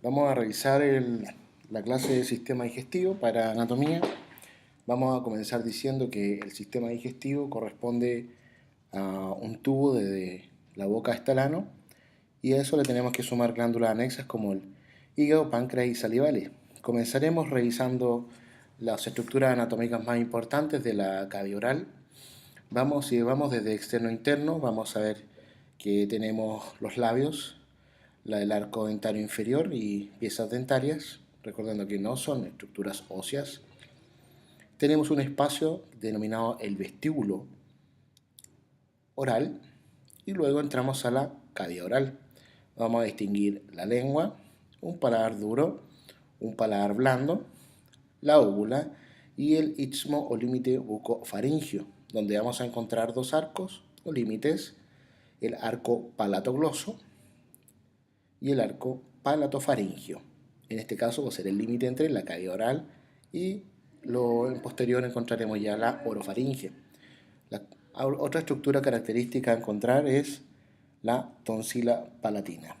Vamos a revisar la clase de sistema digestivo para anatomía. Vamos a comenzar diciendo que el sistema digestivo corresponde a un tubo desde la boca hasta el ano y a eso le tenemos que sumar glándulas anexas como el hígado, páncreas y salivales. Comenzaremos revisando las estructuras anatómicas más importantes de la cavidad oral. Si vamos desde externo a interno, vamos a ver que tenemos los labios, el arco dentario inferior y piezas dentarias, recordando que no son estructuras óseas. Tenemos un espacio denominado el vestíbulo oral y luego entramos a la cavidad oral. Vamos a distinguir la lengua, un paladar duro, un paladar blando, la óvula y el istmo o límite bucofaringio, donde vamos a encontrar dos arcos o límites, el arco palatogloso y el arco palatofaringio. En este caso va a ser el límite entre la cavidad oral y en posterior encontraremos ya la orofaringe. Otra estructura característica a encontrar es la tonsila palatina.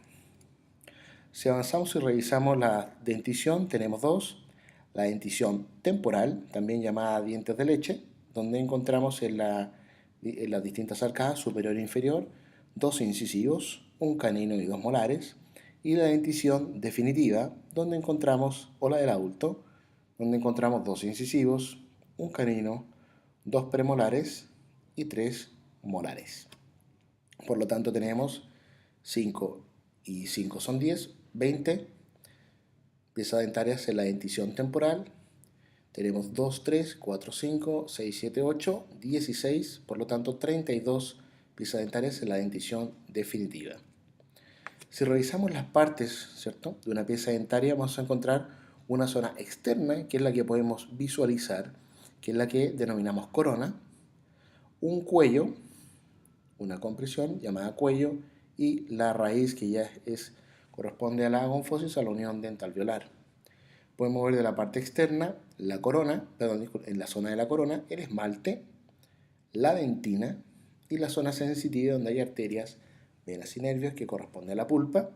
Si avanzamos y revisamos la dentición, tenemos dos. La dentición temporal, también llamada dientes de leche, donde encontramos en las distintas arcadas superior e inferior dos incisivos, un canino y dos molares. Y la dentición definitiva, donde encontramos, o la del adulto, donde encontramos dos incisivos, un canino, dos premolares y tres molares. Por lo tanto tenemos 5 y 5 son 10, 20 piezas dentarias en la dentición temporal. Tenemos 2, 3, 4, 5, 6, 7, 8, 16, por lo tanto 32 piezas dentarias en la dentición definitiva. Si revisamos las partes, ¿cierto?, de una pieza dentaria, vamos a encontrar una zona externa, que es la que podemos visualizar, que es la que denominamos corona, un cuello, una compresión llamada cuello, y la raíz, que ya corresponde a la agonfosis, a la unión dental veolar. Podemos ver de la parte externa la corona, en la zona de la corona, el esmalte, la dentina y la zona sensitiva, donde hay arterias, venas y nervios, que corresponde a la pulpa.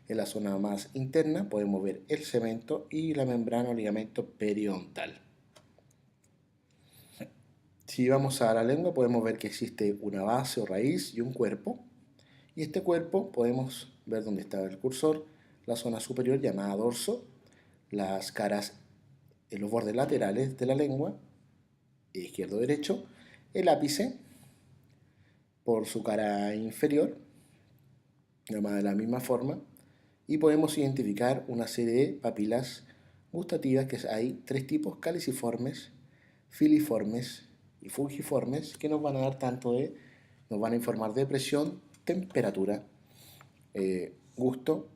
En la zona más interna podemos ver el cemento y la membrana o ligamento periodontal. Si vamos a la lengua, podemos ver que existe una base o raíz y un cuerpo. Y este cuerpo podemos ver dónde está el cursor, la zona superior llamada dorso, las caras en los bordes laterales de la lengua, izquierdo-derecho, el ápice por su cara inferior, llamada de la misma forma, y podemos identificar una serie de papilas gustativas, que hay tres tipos: caliciformes, filiformes y fungiformes, que nos van a informar de presión, temperatura, gusto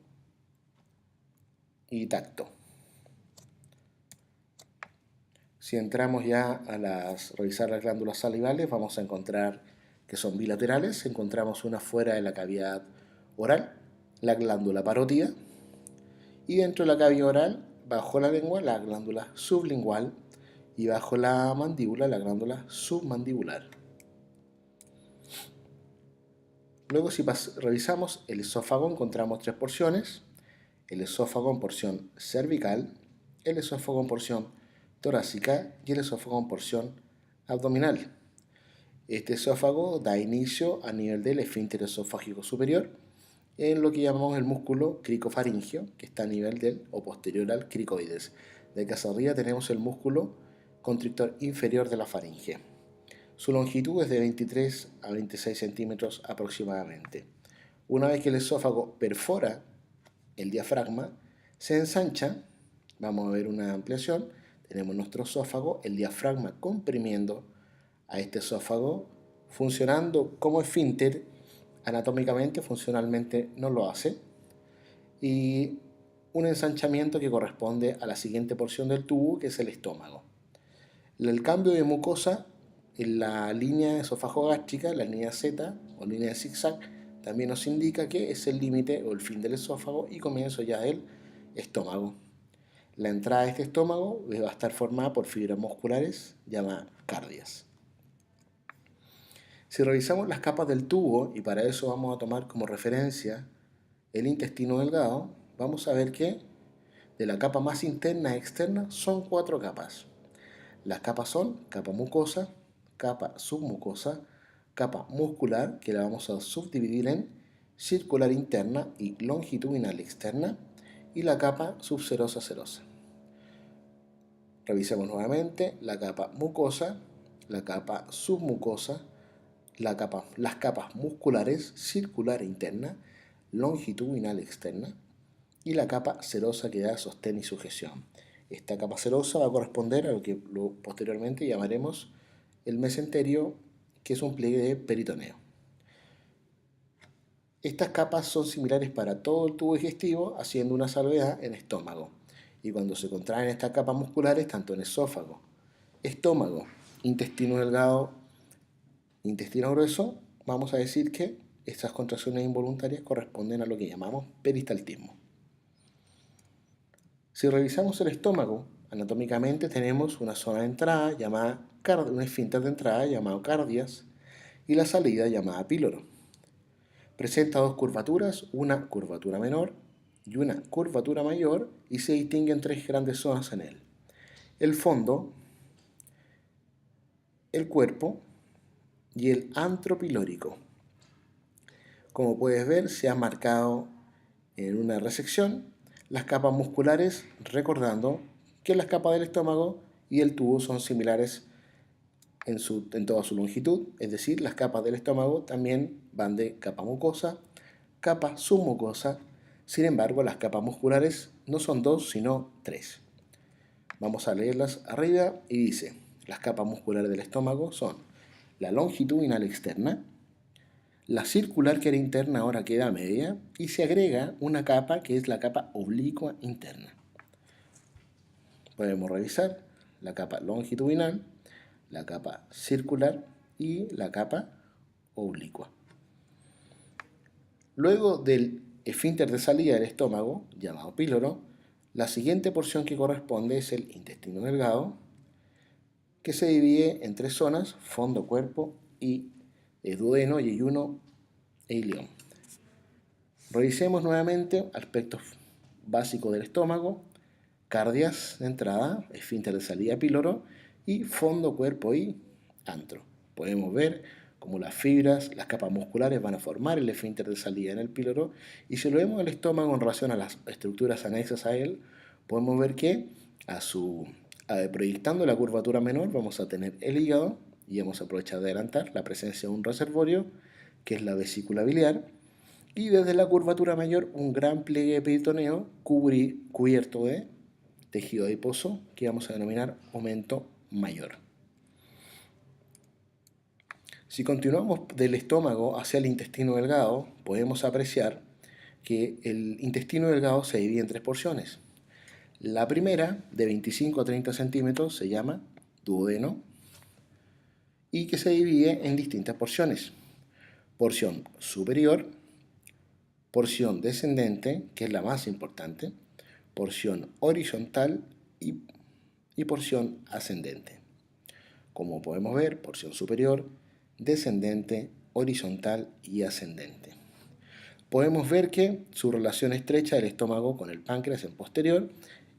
y tacto. Si entramos ya a revisar las glándulas salivales, vamos a encontrar que son bilaterales. Encontramos una fuera de la cavidad oral, la glándula parótida, y dentro de la cavidad oral, bajo la lengua, la glándula sublingual, y bajo la mandíbula, la glándula submandibular. Luego, si revisamos el esófago, encontramos tres porciones: el esófago en porción cervical, el esófago en porción torácica y el esófago en porción abdominal. Este esófago da inicio a nivel del esfínter esofágico superior, en lo que llamamos el músculo cricofaringio, que está a nivel del o posterior al cricoides. De acá hacia arriba tenemos el músculo constrictor inferior de la faringe. Su longitud es de 23 a 26 centímetros aproximadamente. Una vez que el esófago perfora el diafragma, se ensancha. Vamos a ver una ampliación. Tenemos nuestro esófago, el diafragma comprimiendo a este esófago, funcionando como esfínter. Anatómicamente, funcionalmente no lo hace, y un ensanchamiento que corresponde a la siguiente porción del tubo, que es el estómago. El cambio de mucosa en la línea esofagogástrica, la línea Z o línea de zigzag, también nos indica que es el límite o el fin del esófago y comienzo ya del estómago. La entrada de este estómago va a estar formada por fibras musculares llamadas cardias. Si revisamos las capas del tubo, y para eso vamos a tomar como referencia el intestino delgado, vamos a ver que de la capa más interna a externa son 4 capas. Las capas son capa mucosa, capa submucosa, capa muscular, que la vamos a subdividir en circular interna y longitudinal externa, y la capa subserosa serosa. Revisemos nuevamente la capa mucosa, la capa submucosa, las capas musculares, circular interna, longitudinal externa, y la capa serosa que da sostén y sujeción. Esta capa serosa va a corresponder a lo que posteriormente llamaremos el mesenterio, que es un pliegue de peritoneo. Estas capas son similares para todo el tubo digestivo, haciendo una salvedad en estómago. Y cuando se contraen estas capas musculares, tanto en esófago, estómago, intestino delgado, intestino grueso, vamos a decir que estas contracciones involuntarias corresponden a lo que llamamos peristaltismo. Si revisamos el estómago, anatómicamente tenemos una zona de entrada llamada un esfínter de entrada llamado cardias y la salida llamada píloro. Presenta dos curvaturas, una curvatura menor y una curvatura mayor, y se distinguen tres grandes zonas en él: el fondo, el cuerpo y el antro pilórico. Como puedes ver, se ha marcado en una resección las capas musculares, recordando que las capas del estómago y el tubo son similares en toda su longitud, es decir, las capas del estómago también van de capa mucosa, capa submucosa. Sin embargo, las capas musculares no son dos, sino tres. Vamos a leerlas arriba y dice: las capas musculares del estómago son la longitudinal externa, la circular, que era interna, ahora queda media, y se agrega una capa que es la capa oblicua interna. Podemos revisar la capa longitudinal, la capa circular y la capa oblicua. Luego del esfínter de salida del estómago, llamado píloro, la siguiente porción que corresponde es el intestino delgado, que se divide en tres zonas: fondo, cuerpo y duodeno, yeyuno e ileón. Revisemos nuevamente aspectos básicos del estómago: cardias de entrada, esfínter de salida píloro, y fondo, cuerpo y antro. Podemos ver cómo las fibras, las capas musculares van a formar el esfínter de salida en el píloro, y si lo vemos el estómago en relación a las estructuras anexas a él, podemos ver que proyectando la curvatura menor vamos a tener el hígado, y vamos a aprovechar de adelantar la presencia de un reservorio, que es la vesícula biliar, y desde la curvatura mayor un gran pliegue peritoneo cubierto de tejido adiposo, que vamos a denominar aumento mayor. Si continuamos del estómago hacia el intestino delgado, podemos apreciar que el intestino delgado se divide en tres porciones. La primera, de 25 a 30 centímetros, se llama duodeno, y que se divide en distintas porciones: porción superior, porción descendente, que es la más importante, porción horizontal y porción ascendente. Como podemos ver, porción superior, descendente, horizontal y ascendente. Podemos ver que su relación estrecha del estómago con el páncreas en posterior,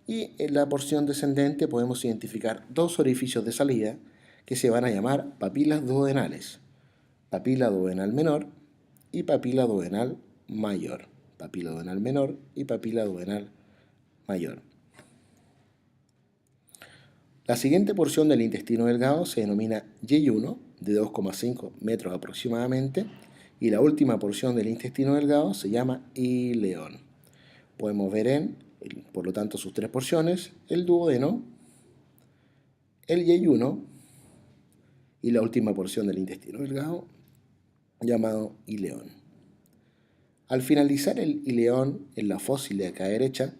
y en la porción descendente podemos identificar dos orificios de salida que se van a llamar papilas duodenales: papila duodenal menor y papila duodenal mayor. Papila duodenal menor y papila duodenal mayor. La siguiente porción del intestino delgado se denomina yeyuno, de 2,5 metros aproximadamente, y la última porción del intestino delgado se llama ileón. Podemos ver por lo tanto, sus tres porciones: el duodeno, el yeyuno y la última porción del intestino delgado, llamado ileón. Al finalizar el ileón, en la fósil de acá derecha,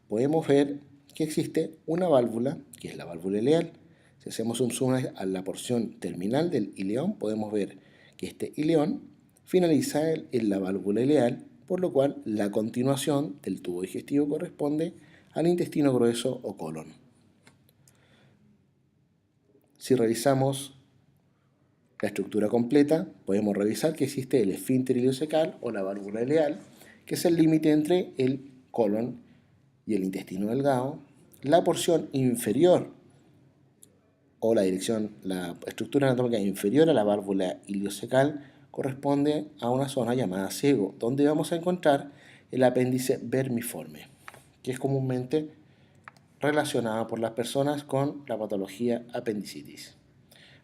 podemos ver que existe una válvula, que es la válvula ileal. Si hacemos un zoom a la porción terminal del ileón, podemos ver que este ileón finaliza en la válvula ileal, por lo cual la continuación del tubo digestivo corresponde al intestino grueso o colon. Si revisamos la estructura completa, podemos revisar que existe el esfínter ileocecal o la válvula ileal, que es el límite entre el colon y el intestino delgado. La porción inferior o la estructura anatómica inferior a la válvula iliocecal corresponde a una zona llamada ciego, donde vamos a encontrar el apéndice vermiforme, que es comúnmente relacionado por las personas con la patología apendicitis.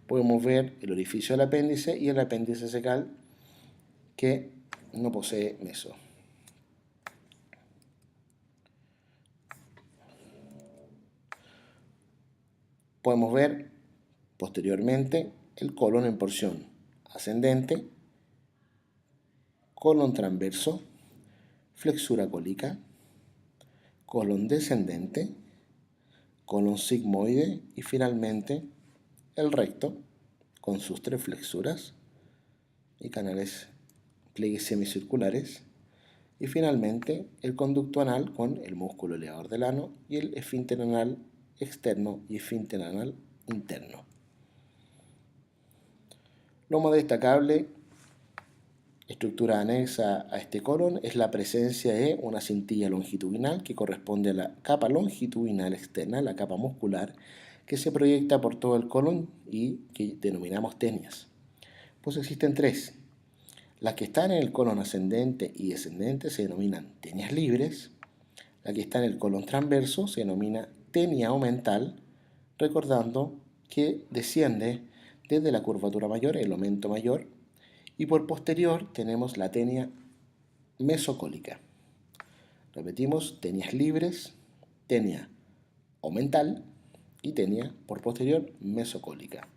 Podemos ver el orificio del apéndice y el apéndice cecal que no posee meso. Podemos ver posteriormente el colon en porción ascendente, colon transverso, flexura cólica, colon descendente, colon sigmoide y finalmente el recto con sus 3 flexuras y canales pliegues semicirculares y finalmente el conducto anal con el músculo elevador del ano y el esfínter anal externo y esfínter anal interno. Lo más destacable, estructura anexa a este colon, es la presencia de una cintilla longitudinal que corresponde a la capa longitudinal externa, la capa muscular, que se proyecta por todo el colon y que denominamos tenias. Pues existen 3. Las que están en el colon ascendente y descendente se denominan tenias libres. La que está en el colon transverso se denomina tenia omental, recordando que desciende desde la curvatura mayor, el omento mayor, y por posterior tenemos la tenia mesocólica. Repetimos, tenias libres, tenia omental y tenia por posterior mesocólica.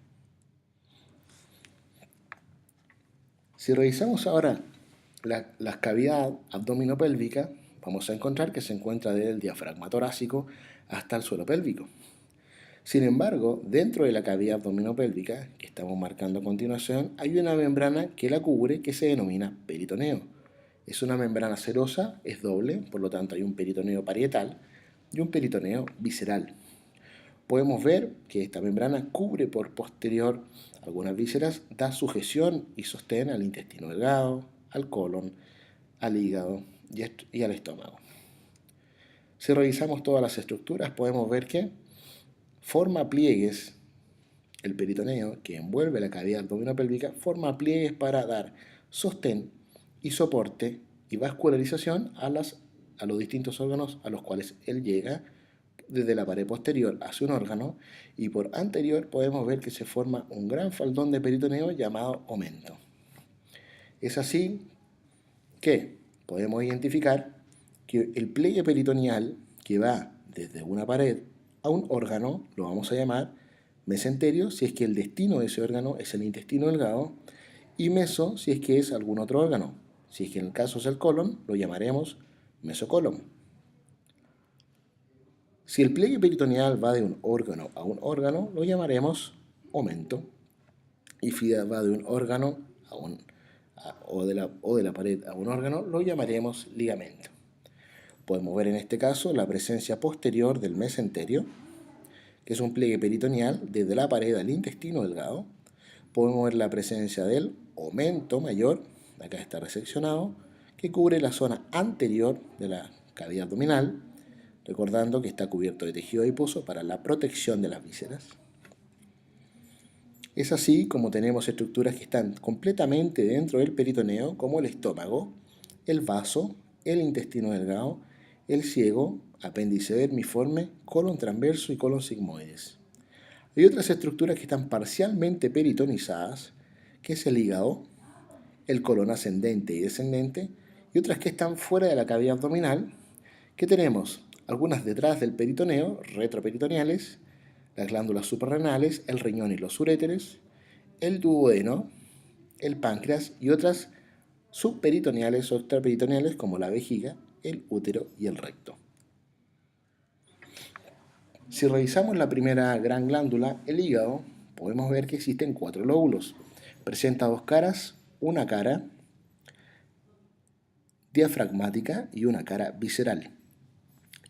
Si revisamos ahora la cavidad abdominopélvica, vamos a encontrar que se encuentra desde el diafragma torácico hasta el suelo pélvico. Sin embargo, dentro de la cavidad abdominopélvica, que estamos marcando a continuación, hay una membrana que la cubre que se denomina peritoneo. Es una membrana serosa, es doble, por lo tanto hay un peritoneo parietal y un peritoneo visceral. Podemos ver que esta membrana cubre por posterior algunas vísceras, da sujeción y sostén al intestino delgado, al colon, al hígado y al estómago. Si revisamos todas las estructuras, podemos ver que forma pliegues, el peritoneo que envuelve la cavidad abdominopélvica, forma pliegues para dar sostén y soporte y vascularización a los distintos órganos a los cuales él llega desde la pared posterior hacia un órgano, y por anterior podemos ver que se forma un gran faldón de peritoneo llamado omento. Es así que podemos identificar que el pliegue peritoneal que va desde una pared a un órgano lo vamos a llamar mesenterio si es que el destino de ese órgano es el intestino delgado, y meso si es que es algún otro órgano. Si es que en el caso es el colon, lo llamaremos mesocolon. Si el pliegue peritoneal va de un órgano a un órgano, lo llamaremos omento. Y si va de un órgano o de la pared a un órgano, lo llamaremos ligamento. Podemos ver en este caso la presencia posterior del mesenterio, que es un pliegue peritoneal desde la pared al intestino delgado. Podemos ver la presencia del omento mayor, acá está reseccionado, que cubre la zona anterior de la cavidad abdominal, recordando que está cubierto de tejido adiposo para la protección de las vísceras. Es así como tenemos estructuras que están completamente dentro del peritoneo, como el estómago, el vaso, el intestino delgado, el ciego, apéndice vermiforme, colon transverso y colon sigmoides. Hay otras estructuras que están parcialmente peritonizadas, que es el hígado, el colon ascendente y descendente, y otras que están fuera de la cavidad abdominal, que tenemos algunas detrás del peritoneo, retroperitoneales, las glándulas suprarrenales, el riñón y los uréteres, el duodeno, el páncreas y otras subperitoneales o extraperitoneales como la vejiga, el útero y el recto. Si revisamos la primera gran glándula, el hígado, podemos ver que existen 4 lóbulos. Presenta 2 caras, una cara diafragmática y una cara visceral.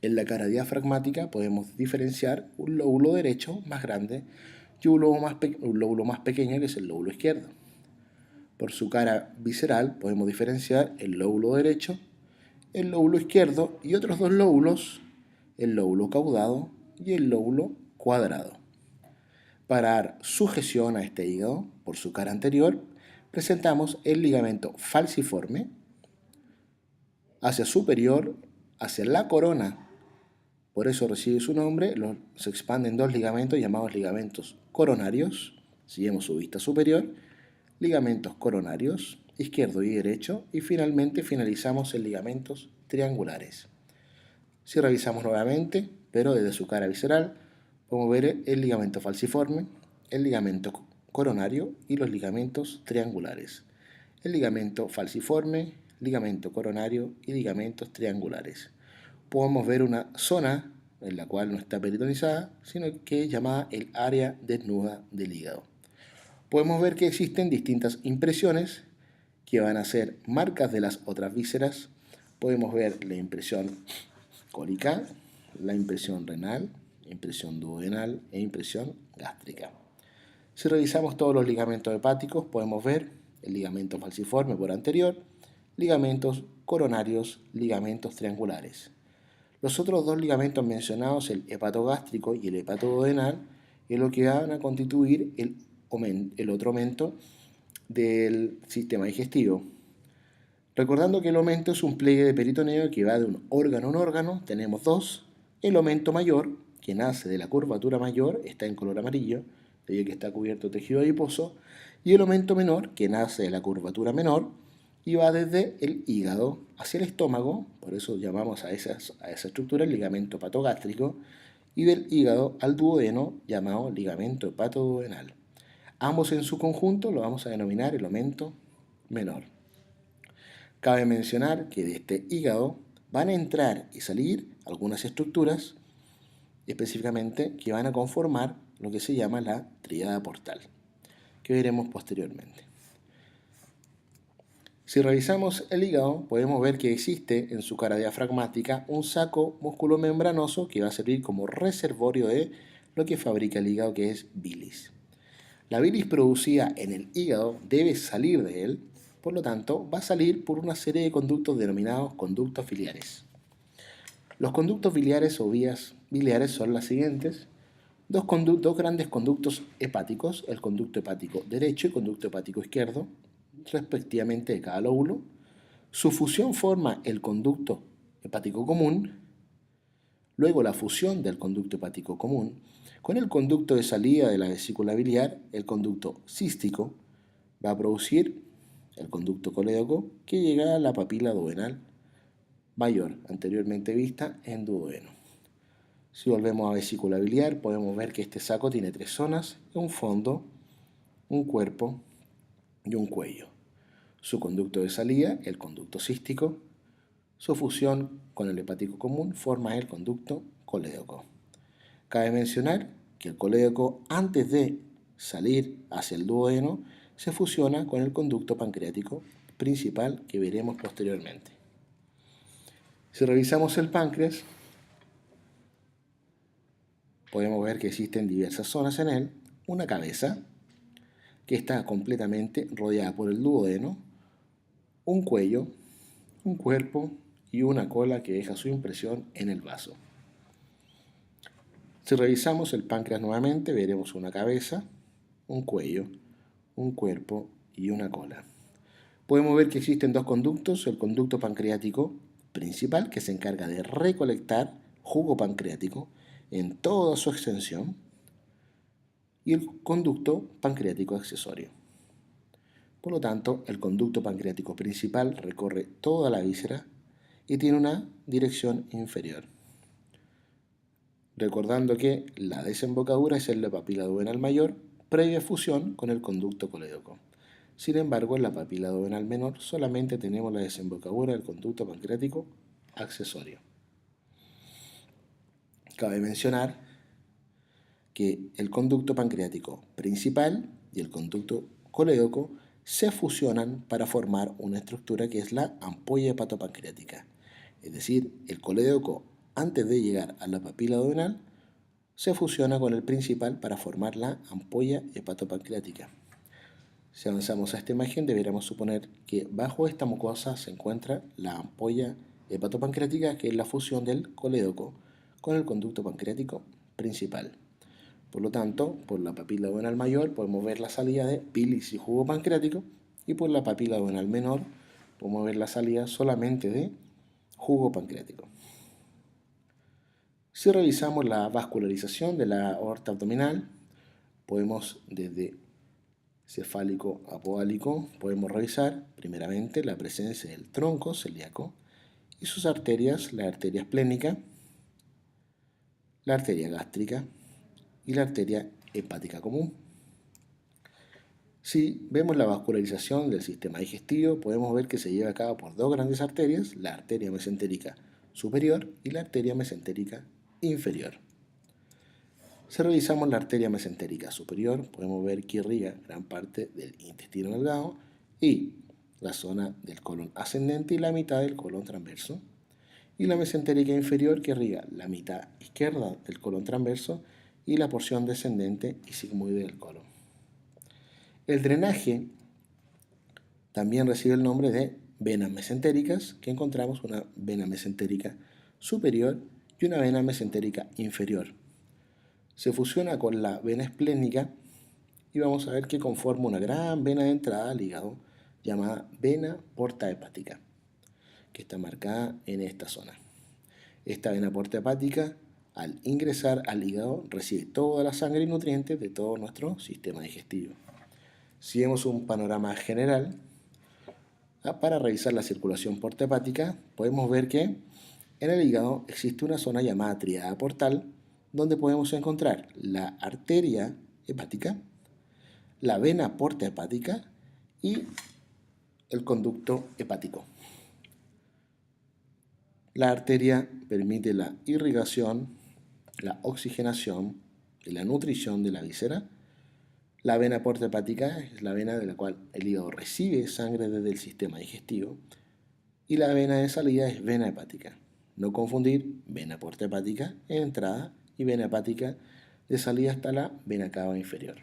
En la cara diafragmática podemos diferenciar un lóbulo derecho más grande y un lóbulo más pequeño, que es el lóbulo izquierdo. Por su cara visceral podemos diferenciar el lóbulo derecho, el lóbulo izquierdo y otros dos lóbulos, el lóbulo caudado y el lóbulo cuadrado. Para dar sujeción a este hígado por su cara anterior, presentamos el ligamento falciforme hacia superior, hacia la corona. Por eso recibe su nombre. Se expanden dos ligamentos llamados ligamentos coronarios. Seguimos su vista superior. Ligamentos coronarios, izquierdo y derecho. Y finalmente finalizamos en ligamentos triangulares. Si revisamos nuevamente, pero desde su cara visceral, podemos ver el ligamento falciforme, el ligamento coronario y los ligamentos triangulares. El ligamento falciforme, ligamento coronario y ligamentos triangulares. Podemos ver una zona en la cual no está peritonizada, sino que es llamada el área desnuda del hígado. Podemos ver que existen distintas impresiones que van a ser marcas de las otras vísceras. Podemos ver la impresión cólica, la impresión renal, impresión duodenal e impresión gástrica. Si revisamos todos los ligamentos hepáticos, podemos ver el ligamento falciforme por anterior, ligamentos coronarios, ligamentos triangulares. Los otros dos ligamentos mencionados, el hepatogástrico y el hepatoduodenal, es lo que van a constituir el otro aumento del sistema digestivo. Recordando que el aumento es un pliegue de peritoneo que va de un órgano a un órgano, tenemos dos. El aumento mayor, que nace de la curvatura mayor, está en color amarillo, debido a que está cubierto de tejido adiposo, y el aumento menor, que nace de la curvatura menor, y va desde el hígado hacia el estómago, por eso llamamos a esa estructura el ligamento hepatogástrico, y del hígado al duodeno, llamado ligamento hepatoduodenal. Ambos en su conjunto lo vamos a denominar el aumento menor. Cabe mencionar que de este hígado van a entrar y salir algunas estructuras, específicamente que van a conformar lo que se llama la tríada portal, que veremos posteriormente. Si revisamos el hígado, podemos ver que existe en su cara diafragmática un saco musculomembranoso que va a servir como reservorio de lo que fabrica el hígado, que es bilis. La bilis producida en el hígado debe salir de él, por lo tanto, va a salir por una serie de conductos denominados conductos biliares. Los conductos biliares o vías biliares son las siguientes. Dos grandes conductos hepáticos, el conducto hepático derecho y conducto hepático izquierdo, respectivamente de cada lóbulo. Su fusión forma el conducto hepático común. Luego la fusión del conducto hepático común con el conducto de salida de la vesícula biliar, el conducto cístico, va a producir el conducto colédoco que llega a la papila duodenal mayor, anteriormente vista en duodeno. Si volvemos a vesícula biliar, podemos ver que este saco tiene tres zonas: un fondo, un cuerpo y un cuello. Su conducto de salida, el conducto cístico, su fusión con el hepático común forma el conducto colédoco. Cabe mencionar que el colédoco, antes de salir hacia el duodeno, se fusiona con el conducto pancreático principal que veremos posteriormente. Si revisamos el páncreas, podemos ver que existen diversas zonas en él. Una cabeza, que está completamente rodeada por el duodeno, un cuello, un cuerpo y una cola que deja su impresión en el vaso. Si revisamos el páncreas nuevamente, veremos una cabeza, un cuello, un cuerpo y una cola. Podemos ver que existen dos conductos: el conducto pancreático principal, que se encarga de recolectar jugo pancreático en toda su extensión, y el conducto pancreático accesorio. Por lo tanto, el conducto pancreático principal recorre toda la víscera y tiene una dirección inferior. Recordando que la desembocadura es en la papila duodenal mayor, previa fusión con el conducto colédoco. Sin embargo, en la papila duodenal menor solamente tenemos la desembocadura del conducto pancreático accesorio. Cabe mencionar que el conducto pancreático principal y el conducto colédoco se fusionan para formar una estructura que es la ampolla hepatopancreática. Es decir, el colédoco, antes de llegar a la papila duodenal, se fusiona con el principal para formar la ampolla hepatopancreática. Si avanzamos a esta imagen, deberíamos suponer que bajo esta mucosa se encuentra la ampolla hepatopancreática, que es la fusión del colédoco con el conducto pancreático principal. Por lo tanto, por la papila duodenal mayor podemos ver la salida de bilis y jugo pancreático, y por la papila duodenal menor podemos ver la salida solamente de jugo pancreático. Si revisamos la vascularización de la aorta abdominal, podemos desde cefálico a poálico, podemos revisar primeramente la presencia del tronco celíaco y sus arterias, la arteria esplénica, la arteria gástrica y la arteria hepática común. Si vemos la vascularización del sistema digestivo, podemos ver que se lleva a cabo por dos grandes arterias, la arteria mesentérica superior y la arteria mesentérica inferior. Si revisamos la arteria mesentérica superior, podemos ver que irriga gran parte del intestino delgado y la zona del colon ascendente y la mitad del colon transverso. Y la mesentérica inferior, que irriga la mitad izquierda del colon transverso y la porción descendente y sigmoide del colon. El drenaje también recibe el nombre de venas mesentéricas, que encontramos una vena mesentérica superior y una vena mesentérica inferior. Se fusiona con la vena esplénica y vamos a ver que conforma una gran vena de entrada al hígado llamada vena porta hepática, que está marcada en esta zona. Esta vena porta hepática, al ingresar al hígado, recibe toda la sangre y nutrientes de todo nuestro sistema digestivo. Si vemos un panorama general, para revisar la circulación porta hepática, podemos ver que en el hígado existe una zona llamada tríada portal, donde podemos encontrar la arteria hepática, la vena porta hepática y el conducto hepático. La arteria permite la irrigación, la oxigenación y la nutrición de la víscera. La vena porta hepática es la vena de la cual el hígado recibe sangre desde el sistema digestivo. Y la vena de salida es vena hepática. No confundir vena porta hepática en entrada y vena hepática de salida hasta la vena cava inferior.